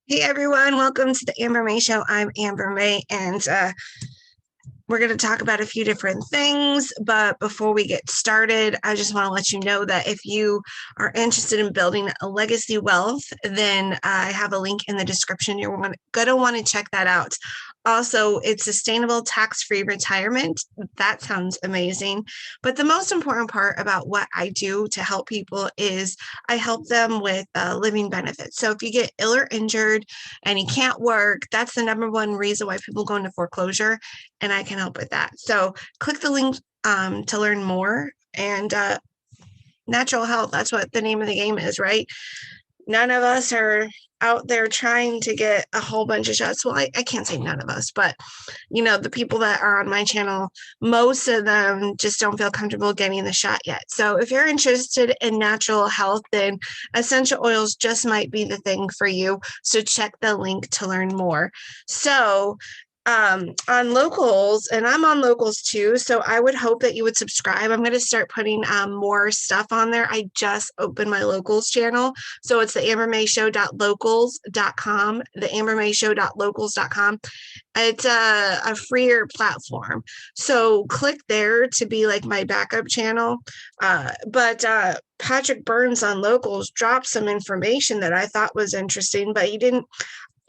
Hey everyone, welcome to the Amber May Show. I'm Amber May, and we're going to talk about a few different things. But before we get started, I just want to let you know that if you are interested in building a legacy wealth, then I have a link in the description. You're going to want to check that out. Also, it's sustainable tax-free retirement. That sounds amazing. But the most important part about what I do to help people is I help them with living benefits. So if you get ill or injured and you can't work, that's the number one reason why people go into foreclosure, and I can help with that. So click the link to learn more. And natural health, that's what the name of the game is, right? None of us are out there trying to get a whole bunch of shots. Well, I can't say none of us, but the people that are on my channel, most of them just don't feel comfortable getting the shot yet. So if you're interested in natural health, then essential oils just might be the thing for you. So check the link to learn more. So on locals, and I'm on locals too, so I would hope that you would subscribe. I'm going to start putting more stuff on there. I just opened my locals channel, so it's the ambermayshow.locals.com, the ambermayshow.locals.com. It's a freer platform, so click there to be like my backup channel. But Patrick Burns on locals dropped some information that I thought was interesting, but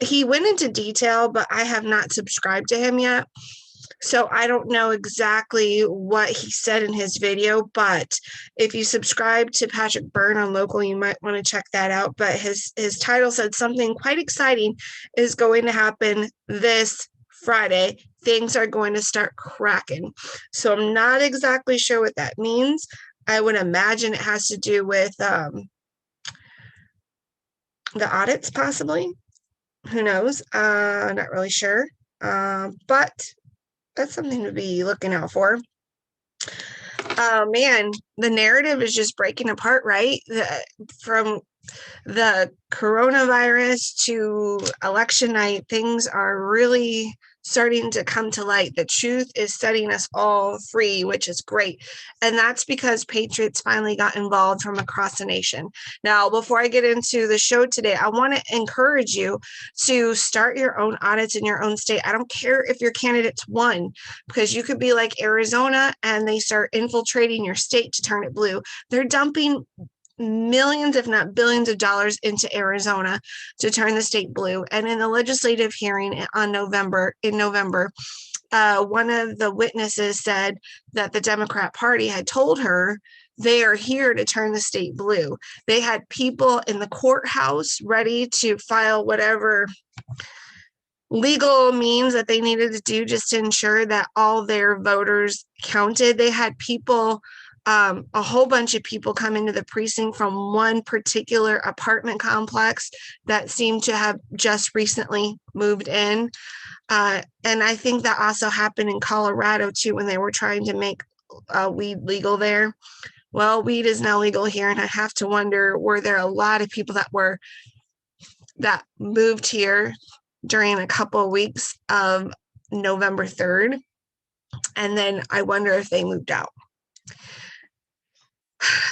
he went into detail, but I have not subscribed to him yet. So I don't know exactly what he said in his video, but if you subscribe to Patrick Byrne on local, you might want to check that out. But his title said something quite exciting is going to happen this Friday. Things are going to start cracking. So I'm not exactly sure what that means. I would imagine it has to do with the audits, possibly. Who knows? Not really sure. But that's something to be looking out for. Man, the narrative is just breaking apart, right? From the coronavirus to election night, things are really starting to come to light. The truth is setting us all free, which is great. And that's because patriots finally got involved from across the nation. Now, before I get into the show today, I want to encourage you to start your own audits in your own state. I don't care if your candidate's won, because you could be like Arizona and they start infiltrating your state to turn it blue. They're dumping millions, if not billions of dollars into Arizona to turn the state blue. And in the legislative hearing in November, one of the witnesses said that the Democrat Party had told her they are here to turn the state blue. They had people in the courthouse ready to file whatever legal means that they needed to do just to ensure that all their voters counted. They had people, a whole bunch of people come into the precinct from one particular apartment complex that seemed to have just recently moved in. And I think that also happened in Colorado too, when they were trying to make weed legal there. Well, weed is now legal here, and I have to wonder, were there a lot of people that moved here during a couple of weeks of November 3rd? And then I wonder if they moved out.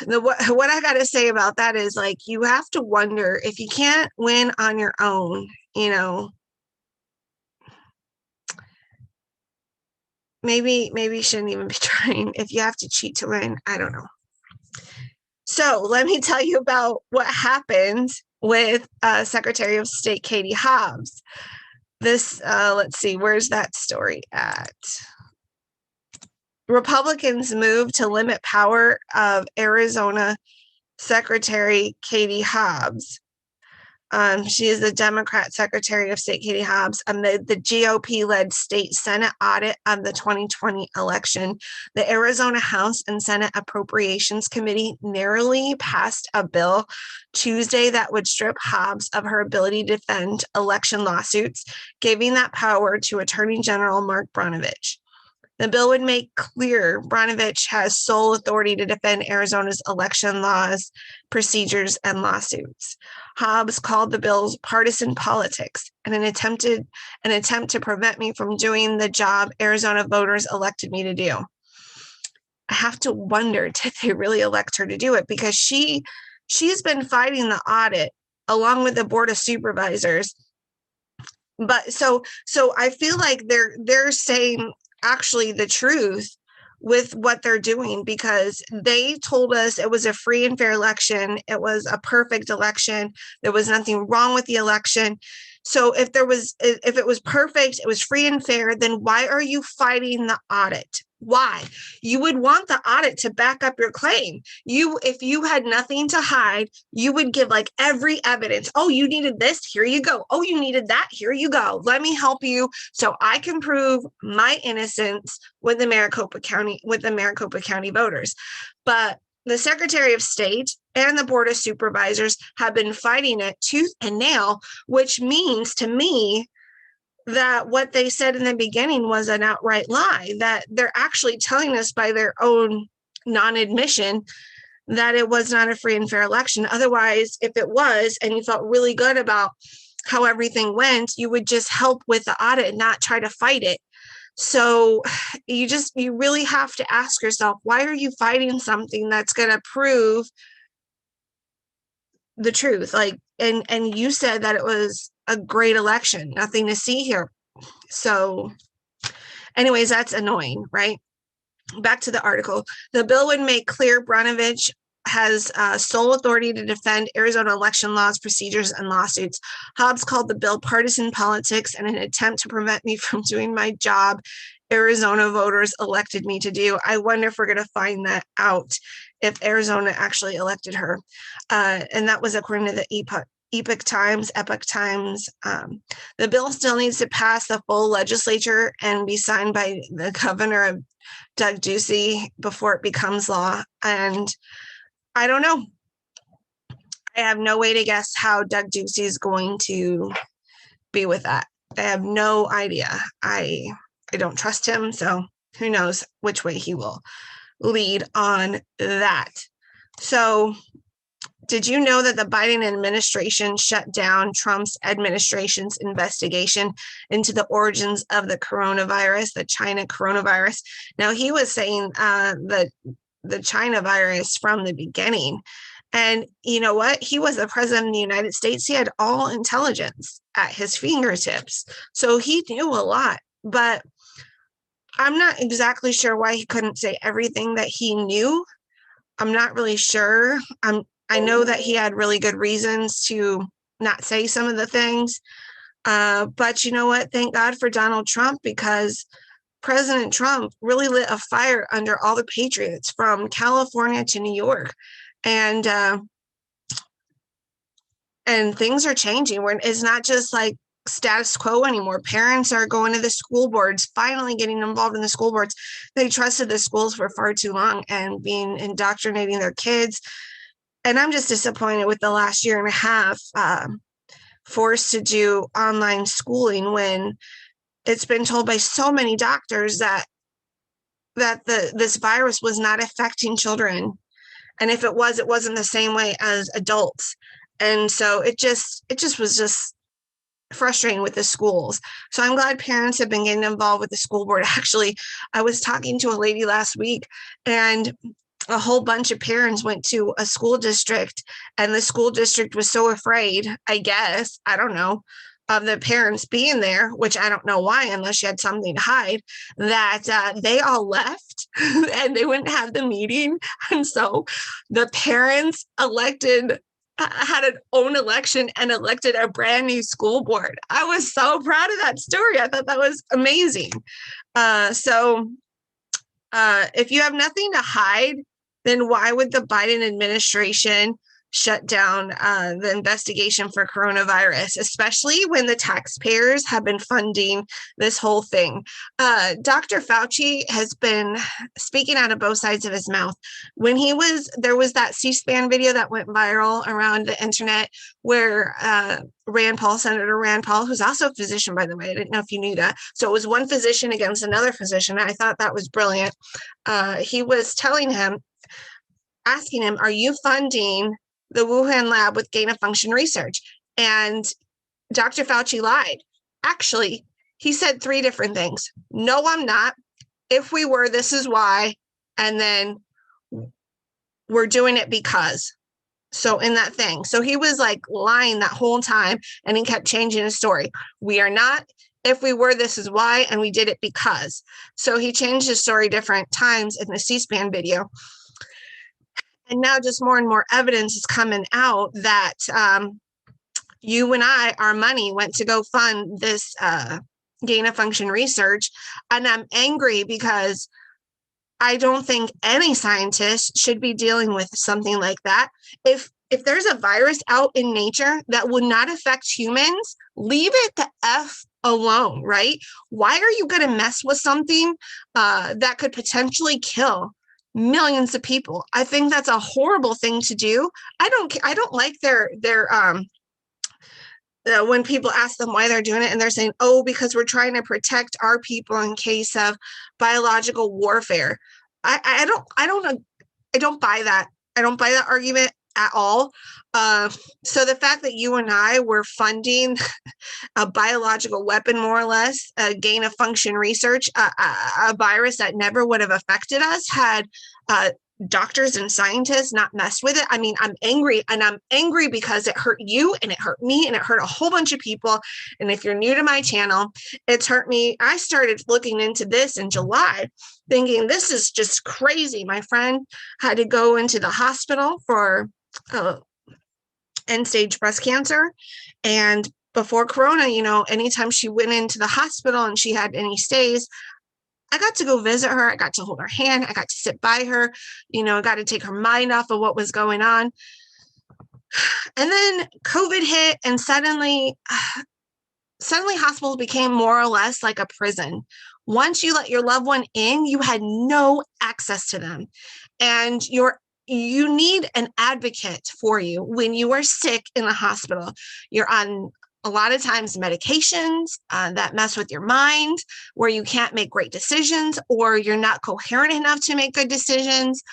What I got to say about that is, like, you have to wonder, if you can't win on your own, maybe you shouldn't even be trying. If you have to cheat to win, I don't know. So let me tell you about what happened with Secretary of State Katie Hobbs. This, let's see, where's that story at? Republicans moved to limit power of Arizona Secretary Katie Hobbs. She is the Democrat Secretary of State, Katie Hobbs, amid the GOP-led state Senate audit of the 2020 election. The Arizona House and Senate Appropriations Committee narrowly passed a bill Tuesday that would strip Hobbs of her ability to defend election lawsuits, giving that power to Attorney General Mark Brnovich. The bill would make clear Brnovich has sole authority to defend Arizona's election laws, procedures, and lawsuits. Hobbs called the bills partisan politics and an attempt to prevent me from doing the job Arizona voters elected me to do. I have to wonder, did they really elect her to do it? Because she's been fighting the audit along with the Board of Supervisors But so I feel like they're saying actually the truth with what they're doing, because they told us it was a free and fair election. It was a perfect election. There was nothing wrong with the election. So if it was perfect, it was free and fair, then why are you fighting the audit? Why? You would want the audit to back up your claim. If you had nothing to hide, you would give like every evidence. Oh, you needed this, here you go. Oh, you needed that, here you go. Let me help you so I can prove my innocence with the Maricopa County voters. But the Secretary of State and the Board of Supervisors have been fighting it tooth and nail, which means to me that what they said in the beginning was an outright lie, that they're actually telling us by their own non-admission that it was not a free and fair election. Otherwise, if it was, and you felt really good about how everything went, you would just help with the audit and not try to fight it. So you really have to ask yourself, why are you fighting something that's going to prove the truth? Like, and you said that it was a great election, nothing to see here. So anyways, that's annoying, right? Back to the article. The bill would make clear Brnovich has sole authority to defend Arizona election laws, procedures, and lawsuits. Hobbs called the bill partisan politics and an attempt to prevent me from doing my job Arizona voters elected me to do. I wonder if we're going to find that out, if Arizona actually elected her. And that was according to the Epoch Times. The bill still needs to pass the full legislature and be signed by the governor of Doug Ducey before it becomes law. And I don't know. I have no way to guess how Doug Ducey is going to be with that. I have no idea. I don't trust him, so who knows which way he will lead on that. So did you know that the Biden administration shut down Trump's administration's investigation into the origins of the coronavirus, the China coronavirus? Now, he was saying the China virus from the beginning. And you know what? He was the president of the United States. He had all intelligence at his fingertips. So he knew a lot. But I'm not exactly sure why he couldn't say everything that he knew. I'm not really sure. I know that he had really good reasons to not say some of the things. But you know what? Thank God for Donald Trump, because President Trump really lit a fire under all the patriots from California to New York. And things are changing. It's not just like status quo anymore. Parents are going to the school boards, finally getting involved in the school boards. They trusted the schools for far too long and being indoctrinating their kids. And I'm just disappointed with the last year and a half forced to do online schooling, when it's been told by so many doctors that this virus was not affecting children. And if it was, it wasn't the same way as adults. And so it just was just frustrating with the schools. So I'm glad parents have been getting involved with the school board. Actually, I was talking to a lady last week, and a whole bunch of parents went to a school district, and the school district was so afraid, I guess, I don't know, of the parents being there, which I don't know why, unless you had something to hide, that they all left and they wouldn't have the meeting. And so the parents had an own election and elected a brand new school board. I was so proud of that story. I thought that was amazing. So if you have nothing to hide, then why would the Biden administration shut down the investigation for coronavirus, especially when the taxpayers have been funding this whole thing? Dr. Fauci has been speaking out of both sides of his mouth. There was that C-SPAN video that went viral around the internet where Senator Rand Paul, who's also a physician, by the way, I didn't know if you knew that. So it was one physician against another physician. I thought that was brilliant. He was asking him, are you funding the Wuhan lab with gain of function research? And Dr. Fauci lied. Actually, he said 3 different things. No, I'm not. If we were, this is why. And then we're doing it because. So in that thing. So he was like lying that whole time, and he kept changing his story. We are not. If we were, this is why, and we did it because. So he changed his story different times in the C-SPAN video. And now just more and more evidence is coming out that you and I, our money went to go fund this gain of function research. And I'm angry because I don't think any scientist should be dealing with something like that. If there's a virus out in nature that would not affect humans, leave it the F alone, right? Why are you going to mess with something that could potentially kill millions of people? I think that's a horrible thing to do. I don't like their when people ask them why they're doing it, and they're saying, oh, because we're trying to protect our people in case of biological warfare. I don't buy that. I don't buy that argument at all. So the fact that you and I were funding a biological weapon, more or less, a gain of function research, a virus that never would have affected us had doctors and scientists not messed with it. I mean, I'm angry, and I'm angry because it hurt you, and it hurt me, and it hurt a whole bunch of people. And if you're new to my channel, it's hurt me. I started looking into this in July, thinking this is just crazy. My friend had to go into the hospital for end-stage breast cancer, and before Corona, anytime she went into the hospital and she had any stays, I got to go visit her. I got to hold her hand. I got to sit by her, I got to take her mind off of what was going on. And then COVID hit, and suddenly hospitals became more or less like a prison. Once you let your loved one in, you had no access to them. And you need an advocate for you when you are sick in the hospital. You're on a lot of times medications that mess with your mind, where you can't make great decisions, or you're not coherent enough to make good decisions.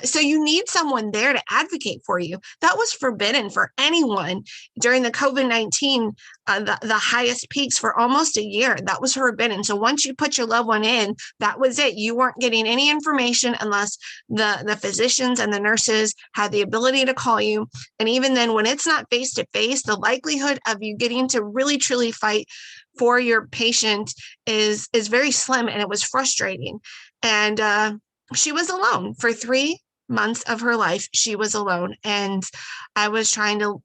So you need someone there to advocate for you. That was forbidden for anyone during the COVID-19, the highest peaks for almost a year. That was forbidden. So once you put your loved one in, that was it. You weren't getting any information unless the physicians and the nurses had the ability to call you. And even then, when it's not face-to-face, the likelihood of you getting to really truly fight for your patient is very slim, and it was frustrating. And she was alone for 3 months of her life. She was alone, and I was trying to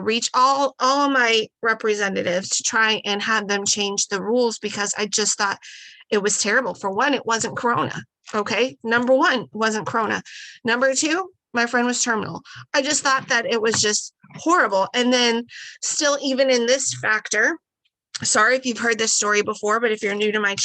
reach all of my representatives to try and have them change the rules, because I just thought it was terrible. For one, it wasn't Corona. Okay, number one, it wasn't Corona. Number two, my friend was terminal. I just thought that it was just horrible. And then still, even in this factor, sorry if you've heard this story before, but if you're new to my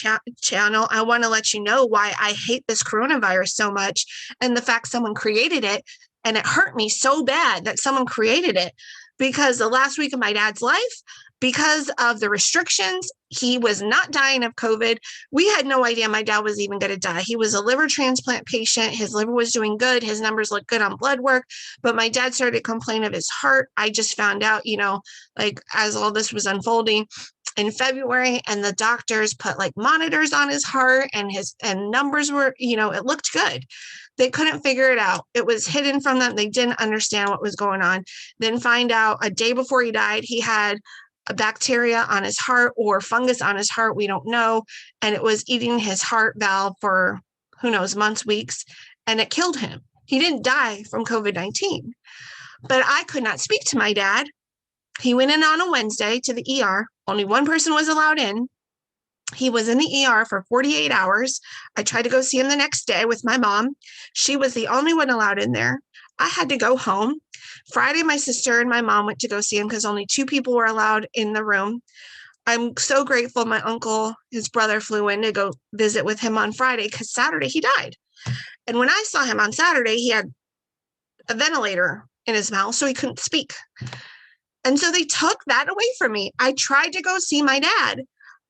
channel, I want to let you know why I hate this coronavirus so much, and the fact someone created it. And it hurt me so bad that someone created it, because the last week of my dad's life, because of the restrictions, he was not dying of COVID. We had no idea my dad was even going to die. He was a liver transplant patient. His liver was doing good. His numbers looked good on blood work. But my dad started to complain of his heart. I just found out, as all this was unfolding in February, and the doctors put like monitors on his heart, and numbers were, it looked good. They couldn't figure it out. It was hidden from them. They didn't understand what was going on. Then find out a day before he died, he had a bacteria on his heart or fungus on his heart. We don't know. And it was eating his heart valve for who knows, months, weeks, and it killed him. He didn't die from COVID-19, but I could not speak to my dad. He went in on a Wednesday to the ER. Only one person was allowed in. He was in the ER for 48 hours. I tried to go see him the next day with my mom. She was the only one allowed in there. I had to go home. Friday, my sister and my mom went to go see him because only 2 people were allowed in the room. I'm so grateful my uncle, his brother, flew in to go visit with him on Friday, because Saturday he died. And when I saw him on Saturday, he had a ventilator in his mouth, so he couldn't speak. And so they took that away from me. I tried to go see my dad.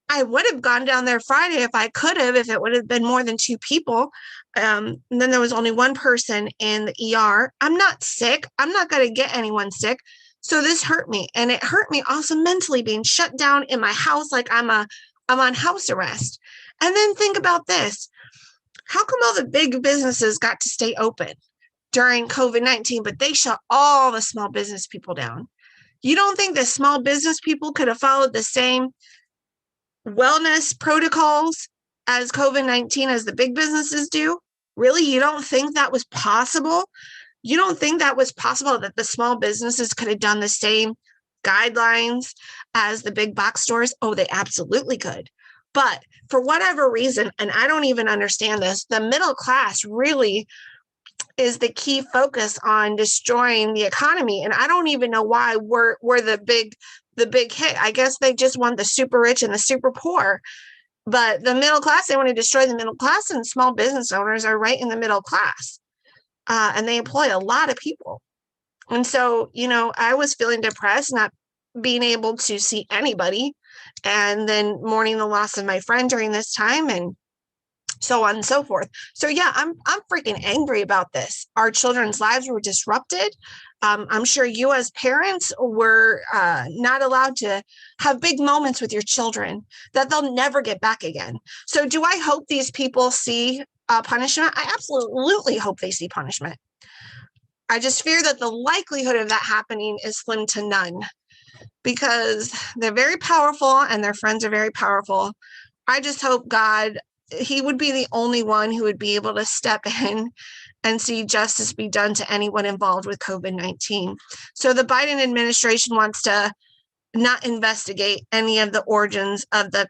I would have gone down there Friday if I could have, if it would have been more than 2 people. And then there was only 1 person in the ER. I'm not sick. I'm not going to get anyone sick. So this hurt me. And it hurt me also mentally, being shut down in my house like I'm on house arrest. And then think about this. How come all the big businesses got to stay open? during COVID-19, but they shut all the small business people down. You don't think the small business people could have followed the same wellness protocols as COVID-19 as the big businesses do? Really? You don't think that was possible? You don't think that was possible that the small businesses could have done the same guidelines as the big box stores? Oh, they absolutely could. But for whatever reason, and I don't even understand this, the middle class really is the key focus on destroying the economy. And I don't even know why we're the big hit. I guess they just want the super rich and the super poor. But the middle class, they want to destroy the middle class, and small business owners are right in the middle class. And they employ a lot of people. And so, I was feeling depressed, not being able to see anybody, and then mourning the loss of my friend during this time, and so on and so forth. So yeah, I'm freaking angry about this. Our children's lives were disrupted. I'm sure you as parents were not allowed to have big moments with your children that they'll never get back again. So do I hope these people see punishment? I absolutely hope they see punishment. I just fear that the likelihood of that happening is slim to none, because they're very powerful and their friends are very powerful. I just hope God, he would be the only one who would be able to step in and see justice be done to anyone involved with COVID-19. So the Biden administration wants to not investigate any of the origins of the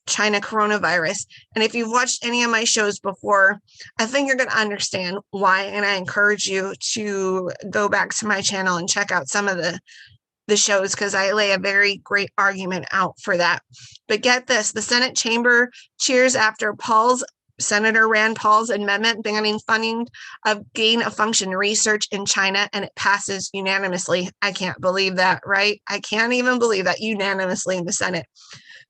China coronavirus. And if you've watched any of my shows before, I think you're going to understand why. And I encourage you to go back to my channel and check out some of the shows, because I lay a very great argument out for that. But get this, the Senate chamber cheers after Senator Rand Paul's amendment banning funding of gain-of-function research in China, and it passes unanimously. I can't believe that, right? I can't even believe that, unanimously in the Senate.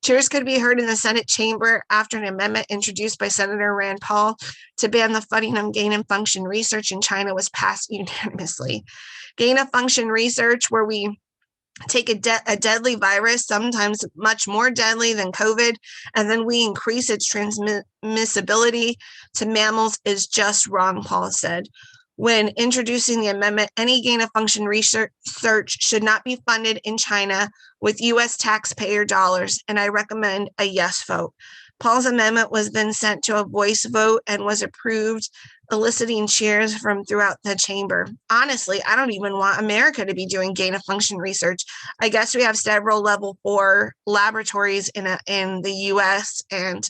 Cheers could be heard in the Senate chamber after an amendment introduced by Senator Rand Paul to ban the funding of gain-of-function research in China was passed unanimously. Gain-of-function research, where we take a deadly virus, sometimes much more deadly than COVID, and then we increase its transmissibility to mammals, is just wrong, Paul said. When introducing the amendment, any gain-of-function research should not be funded in China with U.S. taxpayer dollars, and I recommend a yes vote. Paul's amendment was then sent to a voice vote and was approved, eliciting cheers from throughout the chamber. Honestly, I don't even want America to be doing gain-of-function research. I guess we have several level 4 laboratories in the U.S., and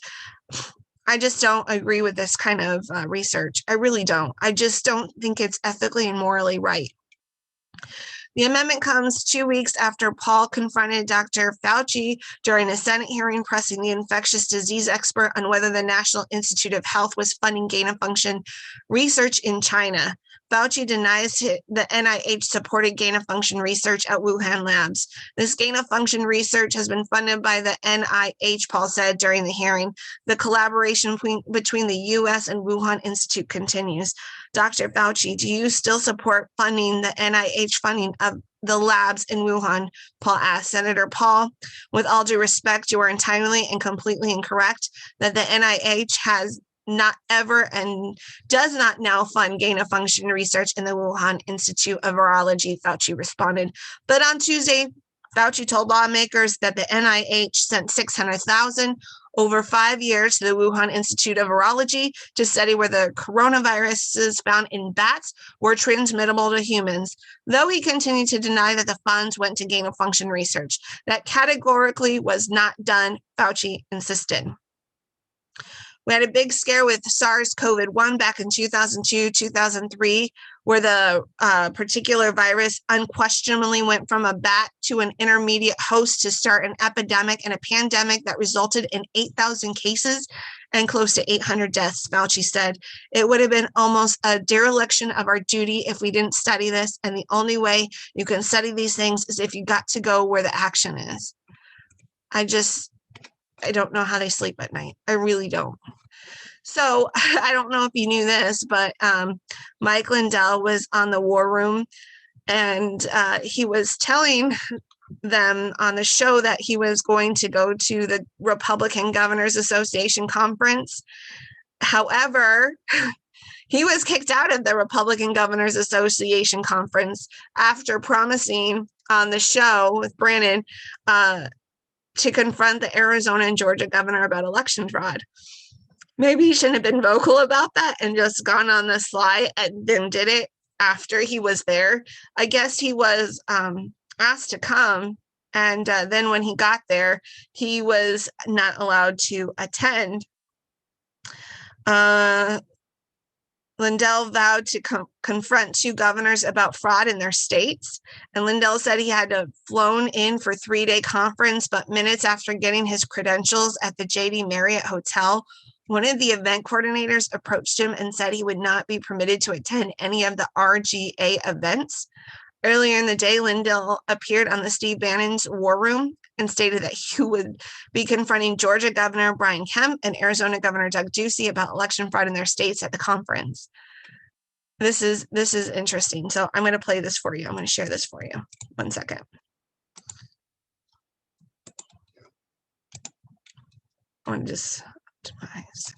I just don't agree with this kind of research. I really don't. I just don't think it's ethically and morally right. The amendment comes 2 weeks after Paul confronted Dr. Fauci during a Senate hearing, pressing the infectious disease expert on whether the National Institute of Health was funding gain-of-function research in China. Fauci denies the NIH supported gain-of-function research at Wuhan labs. This gain-of-function research has been funded by the NIH, Paul said during the hearing. The collaboration between the U.S. and Wuhan Institute continues. Dr. Fauci, do you still support funding the NIH funding of the labs in Wuhan? Paul asked. Senator Paul, with all due respect, you are entirely and completely incorrect that the NIH has not ever and does not now fund gain-of-function research in the Wuhan Institute of Virology, Fauci responded. But on Tuesday, Fauci told lawmakers that the NIH sent $600,000 over 5 years to the Wuhan Institute of Virology to study where the coronaviruses found in bats were transmittable to humans, though he continued to deny that the funds went to gain-of-function research. That categorically was not done, Fauci insisted. We had a big scare with SARS-CoV-1 back in 2002, 2003, where the particular virus unquestionably went from a bat to an intermediate host to start an epidemic and a pandemic that resulted in 8,000 cases and close to 800 deaths, Fauci said. It would have been almost a dereliction of our duty if we didn't study this, and the only way you can study these things is if you got to go where the action is. I don't know how they sleep at night. I really don't. So I don't know if you knew this, but Mike Lindell was on the War Room, and he was telling them on the show that he was going to go to the Republican Governors Association conference. However, He was kicked out of the Republican Governors Association conference after promising on the show with Brandon to confront the Arizona and Georgia governor about election fraud. Maybe he shouldn't have been vocal about that and just gone on the sly and then did it after he was there. I guess he was asked to come, and then when he got there, he was not allowed to attend. Lindell vowed to confront 2 governors about fraud in their states. And Lindell said he had to flown in for 3-day conference, but minutes after getting his credentials at the JD Marriott Hotel, one of the event coordinators approached him and said he would not be permitted to attend any of the RGA events. Earlier in the day, Lindell appeared on the Steve Bannon's War Room and stated that he would be confronting Georgia Governor Brian Kemp and Arizona Governor Doug Ducey about election fraud in their states at the conference. This is interesting. So I'm going to play this for you. I'm going to share this for you. 1 second. I want to just optimize.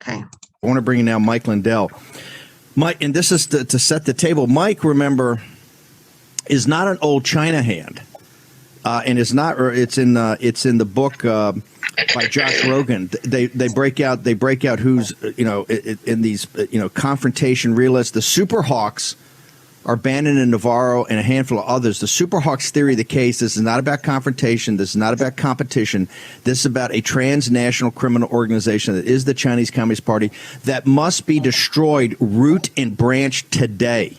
Okay. I want to bring in now Mike Lindell. Mike, and this is to set the table. Mike, remember, is not an old China hand. And it's not. Or it's in the book by Josh Rogan. They break out who's in these confrontation realists. The Super Hawks are Bannon and Navarro and a handful of others. The Super Hawks theory of the case. This is not about confrontation. This is not about competition. This is about a transnational criminal organization that is the Chinese Communist Party that must be destroyed root and branch today.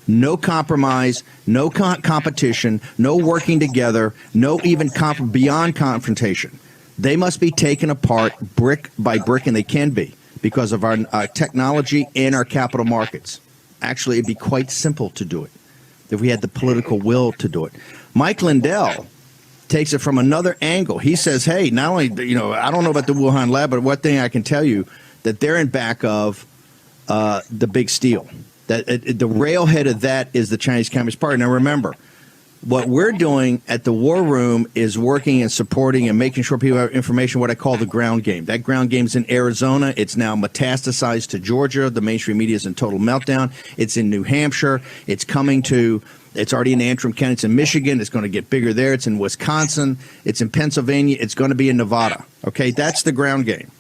No compromise, no competition, no working together, no even beyond confrontation. They must be taken apart brick by brick, and they can be because of our technology and our capital markets. Actually, it'd be quite simple to do it if we had the political will to do it. Mike Lindell takes it from another angle. He says, hey, not only, I don't know about the Wuhan lab, but one thing I can tell you that they're in back of the big steal. That the railhead of that is the Chinese Communist Party. Now, remember, what we're doing at the War Room is working and supporting and making sure people have information, what I call the ground game. That ground game is in Arizona. It's now metastasized to Georgia. The mainstream media is in total meltdown. It's in New Hampshire. It's already in Antrim County. It's in Michigan. It's going to get bigger there. It's in Wisconsin. It's in Pennsylvania. It's going to be in Nevada. Okay, that's the ground game.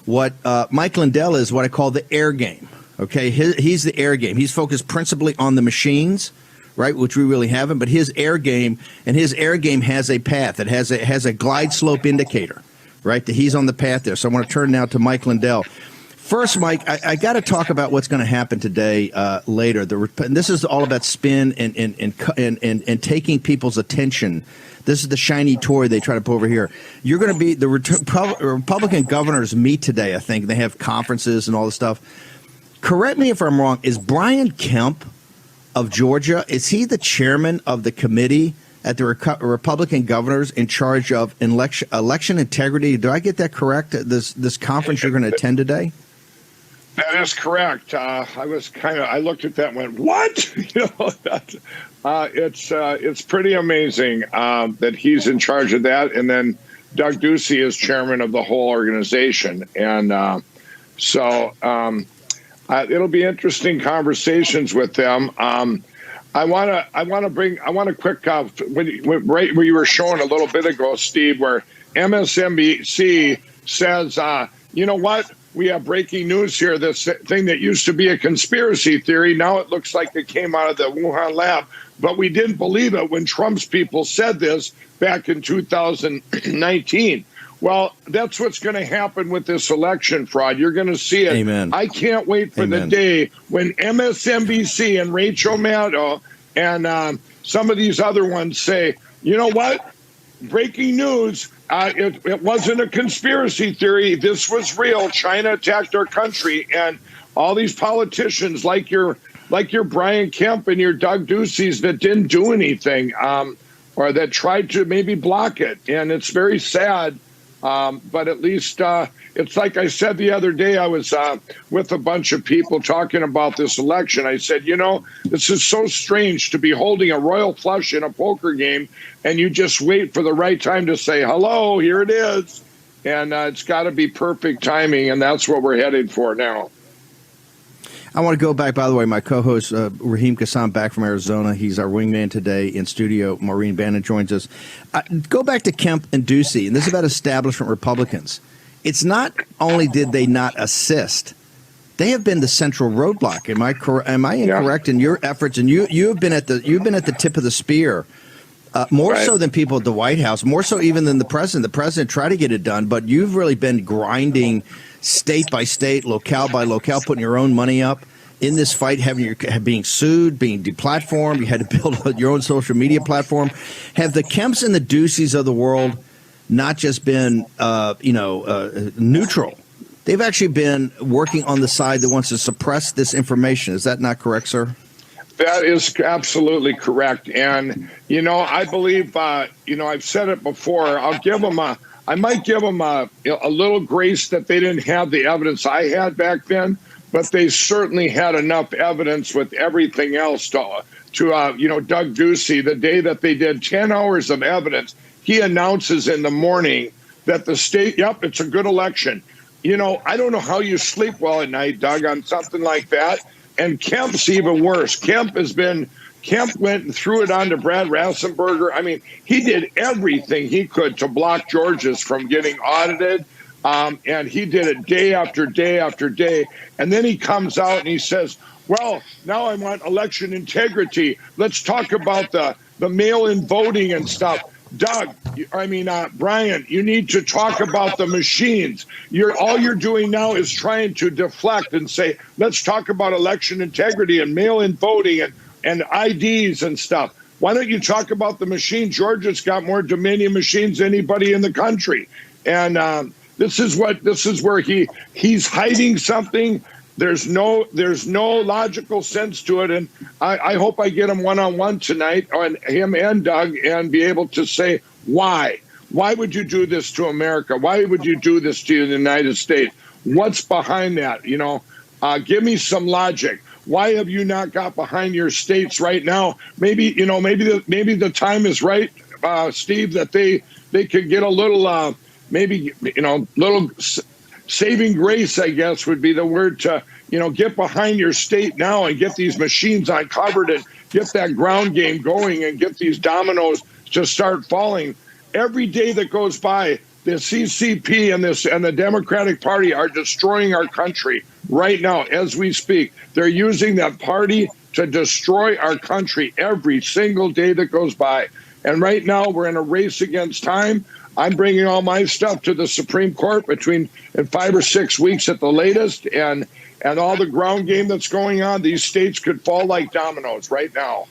What Mike Lindell is what I call the air game. Okay, he's the air game. He's focused principally on the machines, right, which we really haven't. But his air game has a path. It has a glide slope indicator, right, that he's on the path there. So I want to turn now to Mike Lindell. First, Mike, I got to talk about what's going to happen today later. And this is all about spin and taking people's attention. This is the shiny toy they try to put over here. You're going to be the Republican governors meet today, I think. They have conferences and all this stuff. Correct me if I'm wrong. Is Brian Kemp of Georgia, is he the chairman of the committee at the Republican governors in charge of election integrity? Do I get that correct? This conference you're going to attend today? That is correct. I looked at that and went, what? It's pretty amazing that he's in charge of that. And then Doug Ducey is chairman of the whole organization. And it'll be interesting conversations with them. I want to quick right where you were showing a little bit ago, Steve, where MSNBC says, you know what? We have breaking news here. This thing that used to be a conspiracy theory, now it looks like it came out of the Wuhan lab. But we didn't believe it when Trump's people said this back in 2019. Well, that's what's going to happen with this election fraud. You're going to see it. Amen. I can't wait for the day when MSNBC and Rachel Maddow and some of these other ones say, you know what? Breaking news. It wasn't a conspiracy theory. This was real. China attacked our country. And all these politicians like your Brian Kemp and your Doug Duceys that didn't do anything or that tried to maybe block it. And it's very sad. But at least it's like I said the other day, I was with a bunch of people talking about this election. I said, this is so strange to be holding a royal flush in a poker game and you just wait for the right time to say, hello, here it is. And it's got to be perfect timing. And that's what we're headed for now. I want to go back, by the way, my co-host, Raheem Kassam, back from Arizona. He's our wingman today in studio. Maureen Bannon joins us. Go back to Kemp and Ducey, and this is about establishment Republicans. It's not only did they not assist, they have been the central roadblock. Am I incorrect in your efforts? And you've been at the tip of the spear, more so than people at the White House, more so even than the president. The president tried to get it done, but you've really been grinding state by state, locale by locale, putting your own money up in this fight, being sued, being deplatformed. You had to build your own social media platform. Have the Kemps and the Duceys of the world not just been, neutral? They've actually been working on the side that wants to suppress this information. Is that not correct, sir? That is absolutely correct. And, I believe, I've said it before. I might give them a little grace that they didn't have the evidence I had back then, but they certainly had enough evidence with everything else to Doug Ducey, the day that they did 10 hours of evidence, he announces in the morning that the state, it's a good election. I don't know how you sleep well at night, Doug, on something like that. And Kemp's even worse. Kemp went and threw it on to Brad Rassenberger. I mean, he did everything he could to block Georgia's from getting audited. And he did it day after day after day. And then he comes out and he says, well, now I want election integrity. Let's talk about the mail-in voting and stuff. Brian, you need to talk about the machines. All you're doing now is trying to deflect and say, let's talk about election integrity and mail-in voting and IDs and stuff. Why don't you talk about the machine? Georgia's got more Dominion machines than anybody in the country. And this is where he's hiding something. There's no logical sense to it. And I hope I get him one-on-one tonight, on him and Doug, and be able to say why. Why would you do this to America? Why would you do this to the United States? What's behind that? Give me some logic. Why have you not got behind your states right now? Maybe the time is right, Steve, that they could get a little little saving grace, I guess, would be the word, to get behind your state now and get these machines uncovered and get that ground game going and get these dominoes to start falling. Every day that goes by, the CCP and the Democratic Party are destroying our country right now as we speak. They're using that party to destroy our country every single day that goes by. And right now we're in a race against time. I'm bringing all my stuff to the Supreme Court in 5 or 6 weeks at the latest. And all the ground game that's going on, these states could fall like dominoes right now.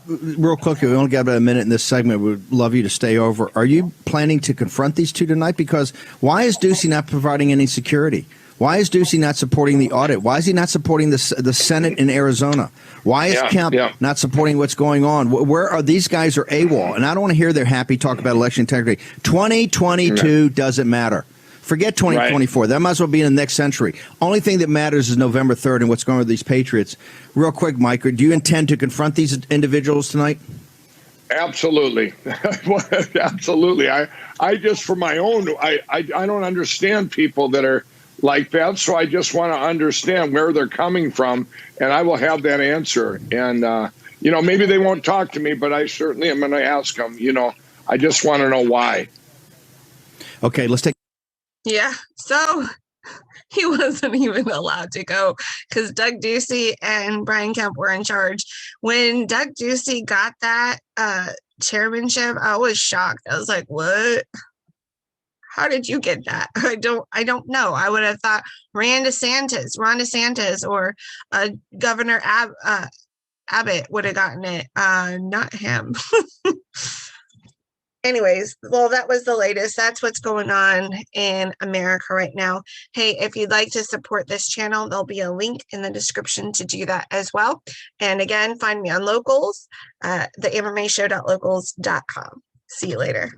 Real quickly, we only got about a minute in this segment. We'd love you to stay over. Are you planning to confront these two tonight? Because why is Ducey not providing any security? Why is Ducey not supporting the audit? Why is he not supporting the Senate in Arizona? Why is Kemp not supporting what's going on? Where are these guys are AWOL? And I don't want to hear their happy talk about election integrity. 2022 doesn't matter. Forget 2024. Right. That might as well be in the next century. Only thing that matters is November 3rd and what's going on with these patriots. Real quick, Mike, do you intend to confront these individuals tonight? Absolutely. Absolutely. I just, for my own, I don't understand people that are like that. So I just want to understand where they're coming from, and I will have that answer. And, maybe they won't talk to me, but I certainly am going to ask them. I just want to know why. Okay, let's take. Yeah, so he wasn't even allowed to go because Doug Ducey and Brian Kemp were in charge. When Doug Ducey got that chairmanship, I was shocked. I was like, what? How did you get that? I don't know. I would have thought Ron DeSantis or Governor Abbott would have gotten it, not him. Anyways, well, that was the latest. That's what's going on in America right now. Hey, if you'd like to support this channel, there'll be a link in the description to do that as well. And again, find me on Locals, theambermayshow.locals.com. See you later.